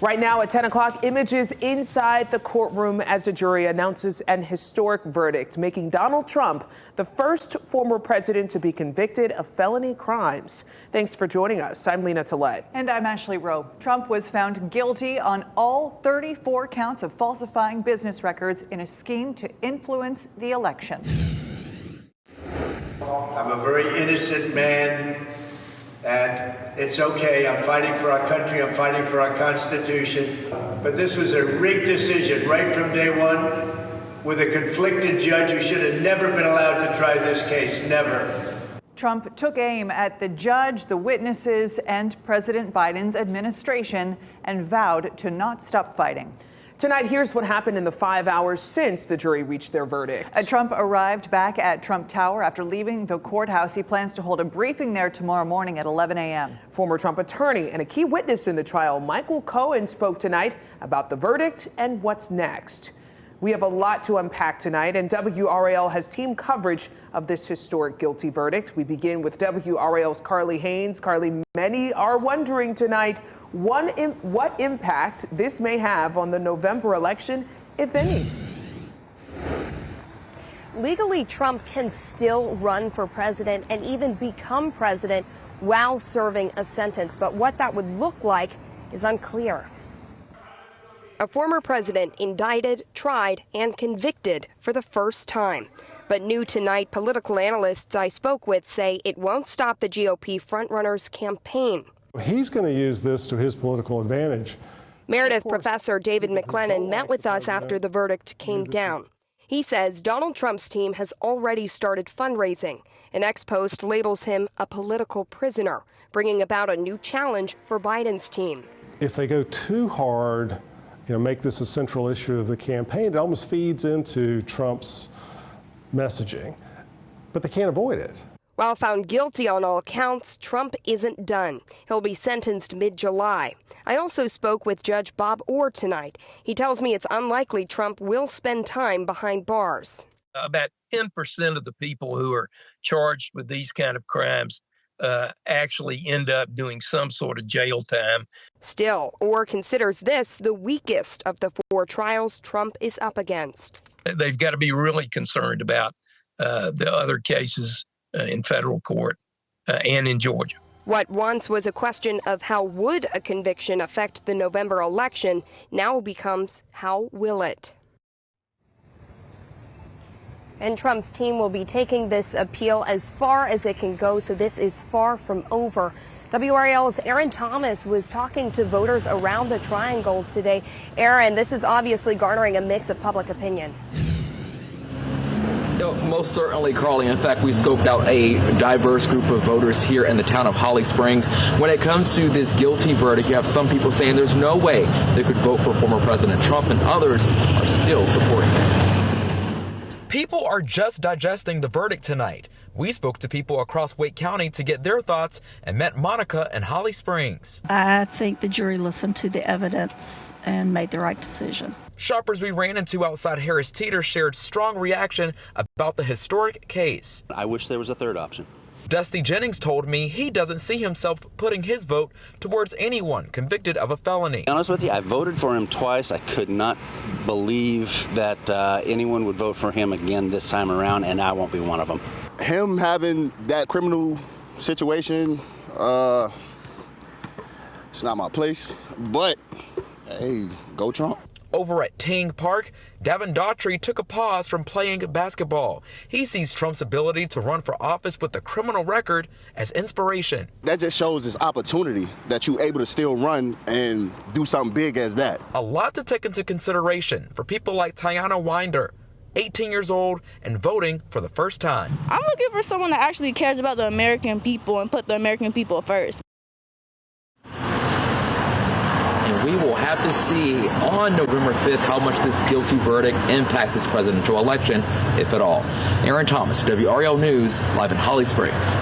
Right now at 10 o'clock, images inside the courtroom as the jury announces an historic verdict, making Donald Trump the first former president to be convicted of felony crimes. Thanks for joining us. I'm Lena Tillett. And I'm Ashley Rowe. Trump was found guilty on all 34 counts of falsifying business records in a scheme to influence the election. I'm a very innocent man. And it's okay. I'm fighting for our country. I'm fighting for our Constitution. But this was a rigged decision right from day one with a conflicted judge who should have never been allowed to try this case. Never. Trump took aim at the judge, the witnesses, and President Biden's administration and vowed to not stop fighting. Tonight, here's what happened in the 5 hours since the jury reached their verdict. Trump arrived back at Trump Tower after leaving the courthouse. He plans to hold a briefing there tomorrow morning at 11 a.m. Former Trump attorney and a key witness in the trial, Michael Cohen, spoke tonight about the verdict and what's next. We have a lot to unpack tonight, and WRAL has team coverage of this historic guilty verdict. We begin with WRAL's Carly Haynes. Carly, many are wondering tonight what impact this may have on the November election, if any. Legally, Trump can still run for president and even become president while serving a sentence. But what that would look like is unclear. A former president indicted, tried, and convicted for the first time. But new tonight, political analysts I spoke with say it won't stop the GOP frontrunner's campaign. He's going to use this to his political advantage. Meredith professor David McLennan met with us after the verdict came down. He says Donald Trump's team has already started fundraising. An ex-post labels him a political prisoner, bringing about a new challenge for Biden's team. If they go too hard, make this a central issue of the campaign, it almost feeds into Trump's messaging. But they can't avoid it. While found guilty on all counts, Trump isn't done. He'll be sentenced mid-July. I also spoke with Judge Bob Orr tonight. He tells me it's unlikely Trump will spend time behind bars. About 10% of the people who are charged with these kind of crimes actually end up doing some sort of jail time. Still, Orr considers this the weakest of the 4 trials Trump is up against. They've got to be really concerned about the other cases in federal court and in Georgia. What once was a question of how would a conviction affect the November election now becomes how will it? And Trump's team will be taking this appeal as far as it can go, so this is far from over. WRAL's Aaron Thomas was talking to voters around the Triangle today. Aaron, this is obviously garnering a mix of public opinion. Most certainly, Carly. In fact, we scoped out a diverse group of voters here in the town of Holly Springs. When it comes to this guilty verdict, you have some people saying there's no way they could vote for former President Trump, and others are still supporting him. People are just digesting the verdict tonight. We spoke to people across Wake County to get their thoughts and met Monica in Holly Springs. I think the jury listened to the evidence and made the right decision. Shoppers we ran into outside Harris Teeter shared strong reaction about the historic case. I wish there was a third option. Dusty Jennings told me he doesn't see himself putting his vote towards anyone convicted of a felony. To be honest with you, I voted for him twice. I could not believe that anyone would vote for him again this time around, and I won't be one of them. Him having that criminal situation, it's not my place, but hey, go Trump. Over at Ting Park, Davin Daughtry took a pause from playing basketball. He sees Trump's ability to run for office with a criminal record as inspiration. That just shows this opportunity that you're able to still run and do something big as that. A lot to take into consideration for people like Tiana Winder, 18 years old and voting for the first time. I'm looking for someone that actually cares about the American people and put the American people first. And we will have to see on November 5th how much this guilty verdict impacts this presidential election, if at all. Aaron Thomas, WRAL News, live in Holly Springs.